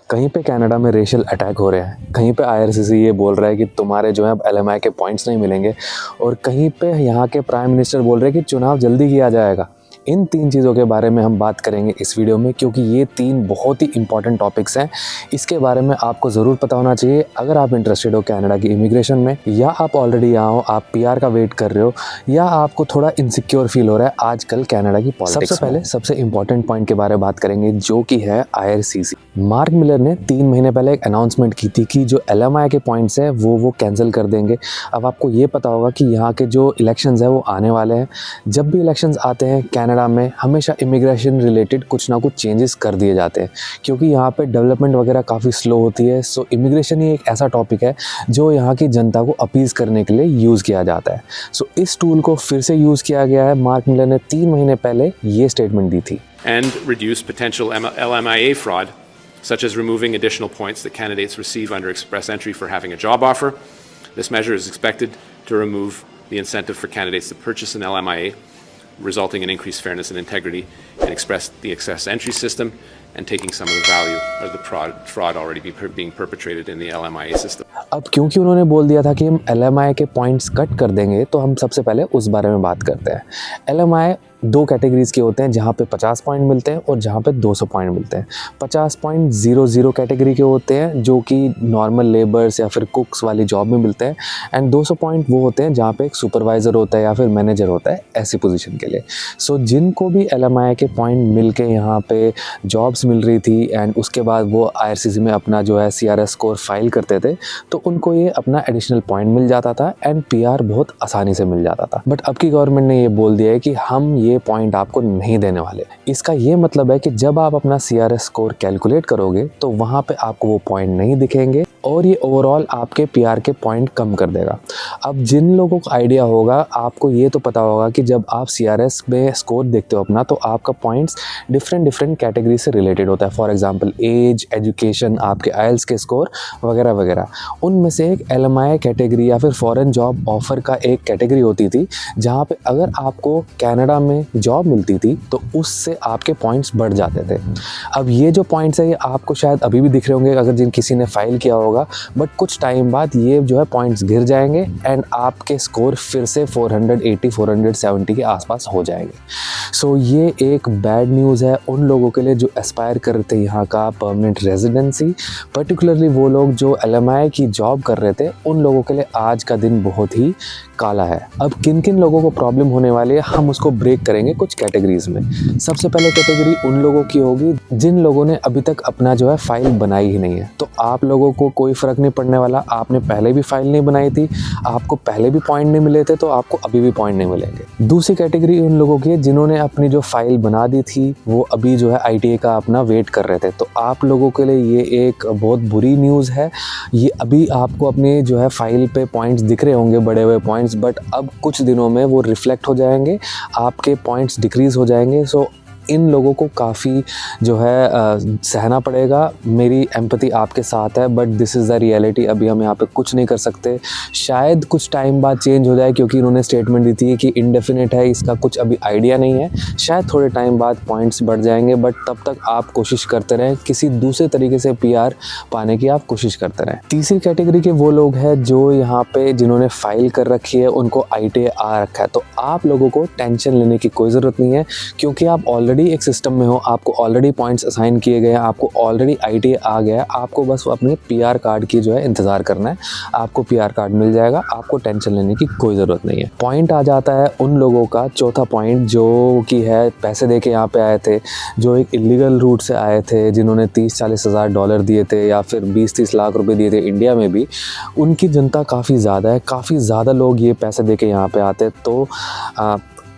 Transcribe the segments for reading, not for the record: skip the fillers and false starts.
कहीं पे कनाडा में रेशियल अटैक हो रहे हैं, कहीं पे आईआरसीसी ये बोल रहा है कि तुम्हारे जो है अब एलएमआई के पॉइंट्स नहीं मिलेंगे, और कहीं पे यहाँ के प्राइम मिनिस्टर बोल रहे हैं कि चुनाव जल्दी किया जाएगा। इन तीन चीज़ों के बारे में हम बात करेंगे इस वीडियो में, क्योंकि ये तीन बहुत ही इंपॉर्टेंट टॉपिक्स हैं। इसके बारे में आपको ज़रूर पता होना चाहिए अगर आप इंटरेस्टेड हो कनाडा की इमिग्रेशन में, या आप ऑलरेडी यहाँ हो, आप पीआर का वेट कर रहे हो, या आपको थोड़ा इनसिक्योर फील हो रहा है आजकल कनाडा की पॉलिटिक्स। सबसे पहले सबसे इंपॉर्टेंट पॉइंट के बारे में बात करेंगे, जो कि है आईआरसीसी। मार्क मिलर ने 3 महीने पहले एक अनाउंसमेंट की थी कि जो एलएमआई के पॉइंट्स हैं वो कैंसिल कर देंगे। अब आपको ये पता होगा कि यहाँ के जो इलेक्शंस हैं वो आने वाले हैं। जब भी इलेक्शंस आते हैं कनाडा में, हमेशा इमिग्रेशन रिलेटेड कुछ ना कुछ चेंजेस कर दिए जाते हैं, क्योंकि यहाँ पे डेवलपमेंट वगैरह काफ़ी स्लो होती है। सो इमिग्रेशन ही एक ऐसा टॉपिक है जो यहाँ की जनता को अपीज़ करने के लिए यूज़ किया जाता है। सो इस टूल को फिर से यूज़ किया गया है। मार्क मिलर ने 3 महीने पहले ये स्टेटमेंट दी थी। And reduce potential LMIA fraud, such as removing additional points that candidates receive under express entry for having a job offer. This measure is expected to remove the incentive for candidates to purchase an LMIA, resulting in increased fairness and integrity in the express entry system, and taking some of the value of the fraud already being perpetrated in the LMIA system. अब क्योंकि उन्होंने बोल दिया था कि हम LMI के points cut कर देंगे, तो हम सबसे पहले उस बारे में बात करते हैं। LMI 2 कैटेगरीज़ के होते हैं, जहाँ पे 50 पॉइंट मिलते हैं और जहाँ पे 200 पॉइंट मिलते हैं। 50 पॉइंट 00 कैटेगरी के होते हैं, जो कि नॉर्मल लेबर्स या फिर कुक्स वाली जॉब में मिलते हैं। एंड 200 पॉइंट वो होते हैं जहाँ पे एक सुपरवाइज़र होता है या फिर मैनेजर होता है, ऐसी पोजीशन के लिए। सो जिनको भी LMI के पॉइंट मिल के यहाँ पे जॉब्स मिल रही थी एंड उसके बाद वो आईआरसीसी में अपना जो है CRS स्कोर फाइल करते थे, तो उनको ये अपना एडिशनल पॉइंट मिल जाता था एंड PR बहुत आसानी से मिल जाता था। बट अब की गवर्नमेंट ने ये बोल दिया है कि हम ये पॉइंट आपको नहीं देने वाले। इसका ये मतलब है कि जब आप अपना CRS स्कोर कैलकुलेट करोगे तो वहाँ पे आपको वो पॉइंट नहीं दिखेंगे, और ये ओवरऑल आपके PR के पॉइंट कम कर देगा। अब जिन लोगों को आइडिया होगा, आपको ये तो पता होगा कि जब आप CRS में स्कोर देखते हो अपना, तो आपका पॉइंट्स डिफरेंट कैटेगरी से रिलेटेड होता है। फॉर एग्जांपल एज, एजुकेशन, आपके IELTS के स्कोर वगैरह वगैरह। उनमें से एक LMI कैटेगरी या फिर फॉरेन जॉब ऑफर का एक कैटेगरी होती थी, जहाँ पे अगर आपको कनाडा में जॉब मिलती थी तो उससे आपके पॉइंट्स बढ़ जाते थे। अब ये जो पॉइंट्स है ये आपको शायद अभी भी दिख रहे होंगे अगर जिन किसी ने फाइल किया होगा, बट कुछ टाइम बाद ये जो है पॉइंट्स गिर जाएंगे एंड आपके स्कोर फिर से 480 470 के आसपास हो जाएंगे। सो ये एक बैड न्यूज़ है उन लोगों के लिए जो एस्पायर कर रहे थे यहाँ का परमानेंट रेजिडेंसी, पर्टिकुलरली वो लोग जो LMI की जॉब कर रहे थे। उन लोगों के लिए आज का दिन बहुत ही काला है। अब किन किन लोगों को प्रॉब्लम होने वाली है, हम उसको ब्रेक करेंगे कुछ कैटेगरीज में। सबसे पहले कैटेगरी उन लोगों की होगी जिन लोगों ने अभी तक अपना जो है फाइल बनाई ही नहीं है। तो आप लोगों को कोई फ़र्क नहीं पड़ने वाला, आपने पहले भी फाइल नहीं बनाई थी, आपको पहले भी पॉइंट नहीं मिले थे, तो आपको अभी भी पॉइंट नहीं मिलेंगे। दूसरी कैटेगरी उन लोगों की है जिन्होंने अपनी जो फाइल बना दी थी, वो अभी जो है ITA का अपना वेट कर रहे थे। तो आप लोगों के लिए ये एक बहुत बुरी न्यूज़ है। ये अभी आपको अपने जो है फाइल पे पॉइंट्स दिख रहे होंगे, बड़े हुए पॉइंट्स, बट अब कुछ दिनों में वो रिफ्लेक्ट हो जाएंगे, आपके पॉइंट्स डिक्रीज़ हो जाएंगे। सो इन लोगों को काफ़ी जो है सहना पड़ेगा। मेरी एम्पैथी आपके साथ है, but this is the reality. अभी हम यहाँ पे कुछ नहीं कर सकते। शायद कुछ टाइम बाद चेंज हो जाए, क्योंकि इन्होंने स्टेटमेंट दी थी कि इंडेफिनिट है, इसका कुछ अभी आइडिया नहीं है। शायद थोड़े टाइम बाद पॉइंट्स बढ़ जाएंगे, बट तब तक आप कोशिश करते रहें, किसी दूसरे तरीके से PR पाने की आप कोशिश करते रहें। तीसरी कैटेगरी के वो लोग हैं जो यहाँ पे जिन्होंने फाइल कर रखी है, उनको ITA आ रखा है। तो आप लोगों को टेंशन लेने की कोई ज़रूरत नहीं है, क्योंकि आप ऑलरेडी एक सिस्टम में हो, आपको ऑलरेडी पॉइंट्स असाइन किए गए हैं, आपको ऑलरेडी ITA आ गया है। आपको बस अपने PR कार्ड की जो है इंतज़ार करना है। आपको PR कार्ड मिल जाएगा, आपको टेंशन लेने की कोई ज़रूरत नहीं है। पॉइंट आ जाता है उन लोगों का, चौथा पॉइंट, जो कि है पैसे दे के यहाँ पे आए थे, जो एक इलीगल रूट से आए थे, जिन्होंने 30-40 हज़ार डॉलर दिए थे या फिर 20-30 लाख रुपए दिए थे इंडिया में भी। उनकी जनता काफ़ी ज़्यादा है, काफ़ी ज़्यादा लोग ये पैसे दे के यहाँ पे आते। तो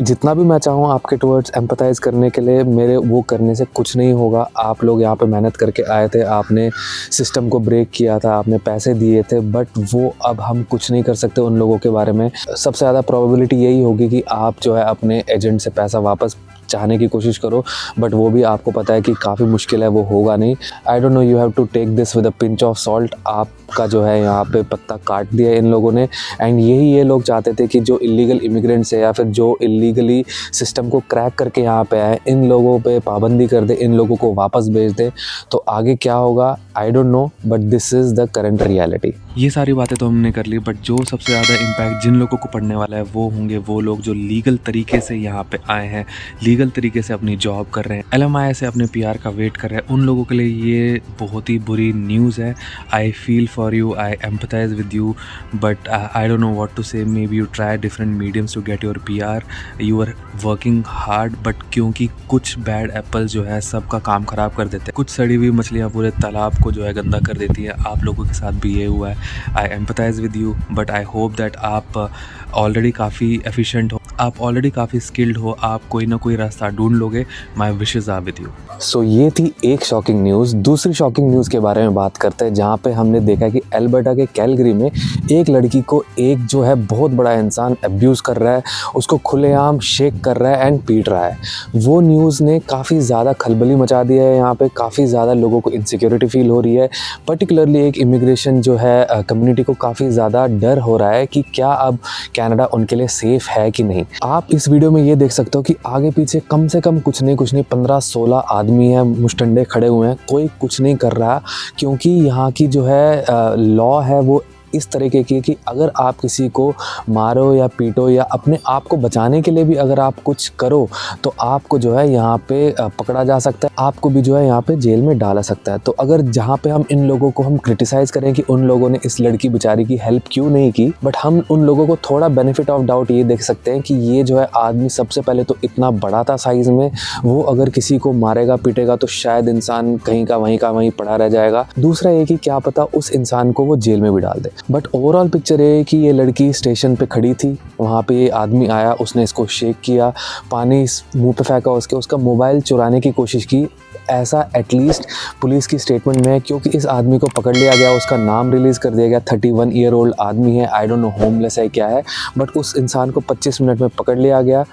जितना भी मैं चाहूँ आपके टुवर्ड्स एम्पैथाइज़ करने के लिए, मेरे वो करने से कुछ नहीं होगा। आप लोग यहाँ पे मेहनत करके आए थे, आपने सिस्टम को ब्रेक किया था, आपने पैसे दिए थे, बट वो अब हम कुछ नहीं कर सकते उन लोगों के बारे में। सबसे ज़्यादा प्रोबेबिलिटी यही होगी कि आप जो है अपने एजेंट से पैसा वापस चाहने की कोशिश करो, बट वो भी आपको पता है कि काफ़ी मुश्किल है, वो होगा नहीं। I don't know, you have to take this with a pinch of salt. आपका जो है यहाँ पे पत्ता काट दिया इन लोगों ने, एंड यही ये लोग चाहते थे कि जो इलीगल इमिग्रेंट्स है या फिर जो इलीगली सिस्टम को क्रैक करके यहाँ पे आए, इन लोगों पे पाबंदी कर दे, इन लोगों को वापस भेज दे। तो आगे क्या होगा आई don't no, but this is the current reality. ये सारी बातें तो हमने कर ली, बट जो सबसे ज़्यादा इम्पैक्ट जिन लोगों को पड़ने वाला है वो होंगे वो लोग जो लीगल तरीके से यहाँ पे आए हैं, लीगल तरीके से अपनी जॉब कर रहे हैं, LMI से अपने PR का वेट कर रहे हैं। उन लोगों के लिए ये बहुत ही बुरी न्यूज़ है। I feel for you, I empathize with you, but I don't know what to say. Maybe you try different mediums to get your PR, you are working hard, but क्योंकि कुछ bad Apple जो है सबका काम ख़राब कर देते हैं, कुछ सड़ी हुई मछलियाँ पूरे तालाब को जो है गंदा कर देती है। आप लोगों के साथ भी ये हुआ है। I empathize with you, but I hope that आप ऑलरेडी काफ़ी एफिशिएंट हो, आप ऑलरेडी काफ़ी स्किल्ड हो, आप कोई ना कोई रास्ता ढूंढ लोगे। माई विशेज़ आर विद यू। सो ये थी एक शॉकिंग न्यूज़। दूसरी शॉकिंग न्यूज़ के बारे में बात करते हैं, जहाँ पे हमने देखा कि अल्बर्टा के कैलगरी में एक लड़की को एक जो है बहुत बड़ा इंसान अब्यूज़ कर रहा है, उसको खुलेआम शेक कर रहा है एंड पीट रहा है। वो न्यूज़ ने काफ़ी ज़्यादा खलबली मचा दिया है। यहाँ पे काफ़ी ज़्यादा लोगों को इनसिक्योरिटी फील हो रही है, पर्टिकुलरली एक इमिग्रेशन जो है कम्युनिटी को काफ़ी ज़्यादा डर हो रहा है कि क्या अब कनाडा उनके लिए सेफ़ है कि नहीं। आप इस वीडियो में ये देख सकते हो कि आगे पीछे कम से कम कुछ नहीं 15-16 आदमी हैं, मुस्टंडे खड़े हुए हैं, कोई कुछ नहीं कर रहा, क्योंकि यहाँ की जो है लॉ है वो इस तरीके की कि अगर आप किसी को मारो या पीटो या अपने आप को बचाने के लिए भी अगर आप कुछ करो तो आपको जो है यहाँ पे पकड़ा जा सकता है, आपको भी जो है यहाँ पे जेल में डाला सकता है। तो अगर जहाँ पे हम इन लोगों को हम क्रिटिसाइज़ करें कि उन लोगों ने इस लड़की बेचारी की हेल्प क्यों नहीं की, बट हम उन लोगों को थोड़ा बेनिफिट ऑफ डाउट ये देख सकते हैं कि ये जो है आदमी सबसे पहले तो इतना बड़ा था साइज़ में, वो अगर किसी को मारेगा पीटेगा तो शायद इंसान कहीं का वहीं पड़ा रह जाएगा। दूसरा ये कि क्या पता उस इंसान को वो जेल में भी डाल दे। बट ओवरऑल पिक्चर ये है कि ये लड़की स्टेशन पे खड़ी थी, वहाँ पे ये आदमी आया, उसने इसको शेक किया, पानी मुंह पे फेंका, उसका मोबाइल चुराने की कोशिश की। ऐसा एटलीस्ट पुलिस की स्टेटमेंट में है, क्योंकि इस आदमी को पकड़ लिया गया, उसका नाम रिलीज़ कर दिया गया। 31 ईयर ओल्ड आदमी है, आई डोंट नो होमलेस है क्या है, बट उस इंसान को 25 मिनट में पकड़ लिया गया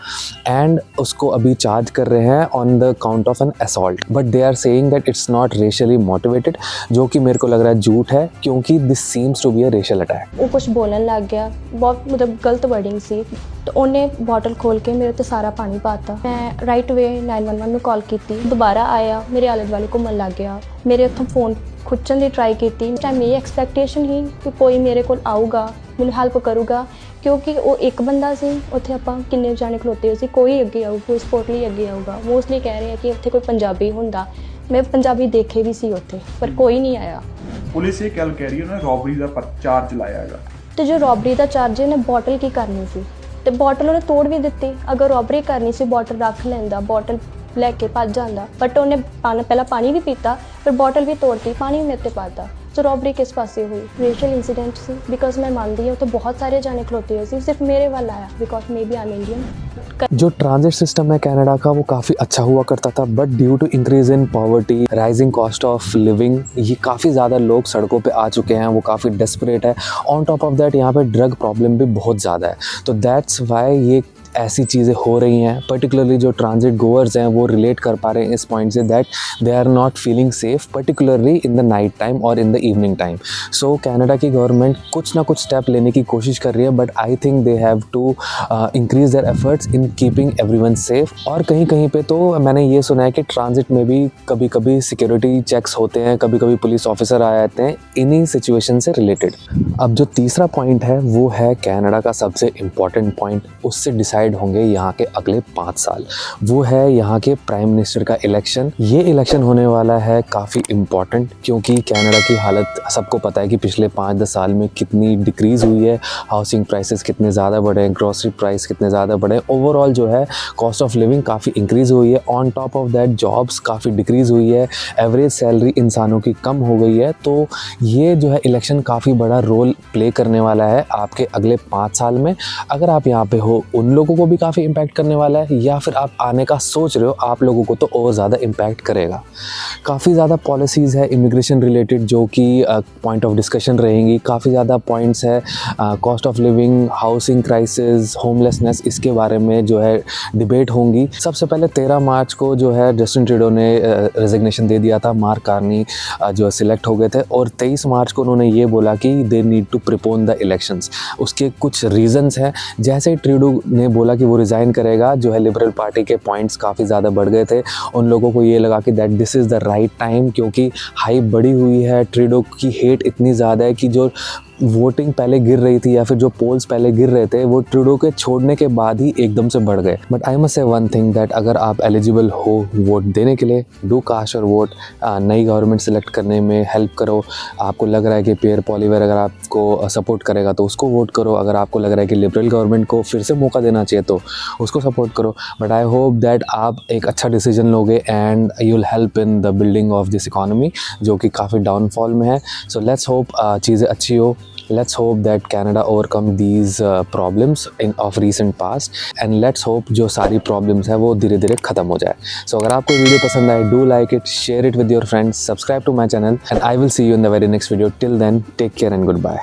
एंड उसको अभी चार्ज कर रहे हैं on the count of an assault. But they are saying that it's not racially motivated, जो कि मेरे को लग रहा है झूठ है, क्योंकि this seems to be a racial attack. वो कुछ बोलन लग गया, बहुत मतलब गलत वर्डिंग सी, तो उन्हें बॉटल खोल के मेरे ते सारा पानी पाता। मैं राइट वे 911 ਨੂੰ कॉल की, दोबारा आया, मेरे आले दुआले घूमन लग गया, मेरे उत्थों फोन खुच्चन की ट्राई की। टाइम ये एक्सपैक्टेशन ही कि कोई मेरे को आऊगा, मैनूं हेल्प करूगा, क्योंकि वो एक बंदा सी, उत्थे आपां किन्ने जाने खलोते सी, कोई अगे आऊ, कोई स्पोर्टली अगे आऊगा। मोस्टली कह रहे हैं कि उत्थे कोई पंजाबी हुंदा, मैं पंजाबी देखे भी सी उत्थे, पर कोई नहीं आया। पुलिस ये गल कह रही है उन्होंने रॉबरी का चार्ज लाया है, तो जो रॉबरी का चार्ज है उन्हें बॉटल की करनी सी, तो बॉटल उन्हें तोड़ भी दी। अगर रॉबरी करनी सी बॉटल रख लेंदा, बॉटल लैके भज जाता, बट उन्हें पहला पानी भी पीता, फिर बॉटल भी तोड़ती, पानी भी मेरे ते पाता। तो रॉबरी किस पासे हुई? रेशियल इंसिडेंट सी, बिकॉज मैं मानती हूँ तो बहुत सारे जाने खलोते हुए सी, सिर्फ मेरे वाला आया because maybe I am Indian. जो ट्रांजिट सिस्टम है कनाडा का वो काफ़ी अच्छा हुआ करता था, but due to increase in poverty, rising cost of living, ये काफ़ी ज़्यादा लोग सड़कों पे आ चुके हैं, वो काफ़ी डेस्परेट है। ऑन टॉप ऑफ दैट यहाँ पे ड्रग प्रॉब्लम भी बहुत ज़्यादा है, तो दैट्स वाई ये ऐसी चीज़ें हो रही हैं। पर्टिकुलरली जो ट्रांजिट गोअर्स हैं वो रिलेट कर पा रहे हैं इस पॉइंट से that they are not feeling safe, particularly in the night time और in the evening time. So Canada की गवर्नमेंट कुछ ना कुछ स्टेप लेने की कोशिश कर रही है, but I think they have to increase their efforts in keeping everyone safe. और कहीं कहीं पे तो मैंने ये सुना है कि ट्रांजिट में भी कभी कभी सिक्योरिटी चेक्स होते हैं, कभी कभी पुलिस ऑफिसर आ जाते हैं इन्हीं सिचुएशन से रिलेटेड। अब जो तीसरा पॉइंट है वो है कनाडा का सबसे इम्पॉर्टेंट पॉइंट, उससे डिसाइड होंगे यहाँ के अगले 5 साल, वो है यहाँ के प्राइम मिनिस्टर का इलेक्शन। ये इलेक्शन होने वाला है काफ़ी इम्पॉर्टेंट, क्योंकि कनाडा की हालत सबको पता है कि पिछले 5-10 साल में कितनी डिक्रीज़ हुई है, हाउसिंग प्राइसेस कितने ज़्यादा बढ़े हैं, ग्रॉसरी प्राइस कितने ज़्यादा बढ़े, ओवरऑल जो है कॉस्ट ऑफ लिविंग काफ़ी इंक्रीज़ हुई है। On top of that jobs काफ़ी डिक्रीज़ हुई है, एवरेज सैलरी इंसानों की कम हो गई है। तो ये जो है इलेक्शन काफ़ी बड़ा रोल प्ले करने वाला है आपके अगले 5 साल में। अगर आप यहाँ पे हो, उन लोगों को भी काफ़ी इम्पैक्ट करने वाला है, या फिर आप आने का सोच रहे हो, आप लोगों को तो और ज़्यादा इम्पैक्ट करेगा। काफ़ी ज़्यादा पॉलिसीज़ है इमिग्रेशन रिलेटेड जो कि पॉइंट ऑफ डिस्कशन रहेंगी। काफ़ी ज़्यादा पॉइंट्स है, cost of living, housing crisis, homelessness, इसके बारे में जो है डिबेट होंगी। सबसे पहले 13 मार्च को जो है जस्टिन ट्रूडो ने रेजिग्नेशन दे दिया था, मार्क कार्नी जो सिलेक्ट हो गए थे, और 23 मार्च को उन्होंने ये बोला कि they need to prepone the elections. उसके कुछ रीजंस हैं। जैसे ही ट्रूडो ने बोला कि वो रिज़ाइन करेगा, जो है लिबरल पार्टी के पॉइंट्स काफ़ी ज़्यादा बढ़ गए थे। उन लोगों को ये लगा कि that this is the right time, क्योंकि हाइप बढ़ी हुई है, ट्रूडो की हेट इतनी ज़्यादा है कि जो वोटिंग पहले गिर रही थी या फिर जो पोल्स पहले गिर रहे थे वो ट्रूडो के छोड़ने के बाद ही एकदम से बढ़ गए। But I must say one thing that अगर आप एलिजिबल हो वोट देने के लिए, डू कास्ट योर वोट। नई गवर्नमेंट सेलेक्ट करने में हेल्प करो। आपको लग रहा है कि पियर पॉलिवेयर अगर आपको सपोर्ट करेगा तो उसको वोट करो। अगर आपको लग रहा है कि लिबरल गवर्नमेंट को फिर से मौका देना चाहिए तो उसको सपोर्ट करो। बट आई होप दैट आप एक अच्छा डिसीजन लोगे and you will help in the building of this economy जो कि काफ़ी डाउनफॉल में है। सो लेट्स होप चीज़ें अच्छी हो। Let's hope that Canada overcome these problems of recent past and let's hope जो सारी problems है वो धीरे धीरे ख़त्म हो जाए। So अगर आपको वीडियो पसंद आए, do like it, share it with your friends, subscribe to my channel and I will see you in the very next video. Till then, take care and goodbye.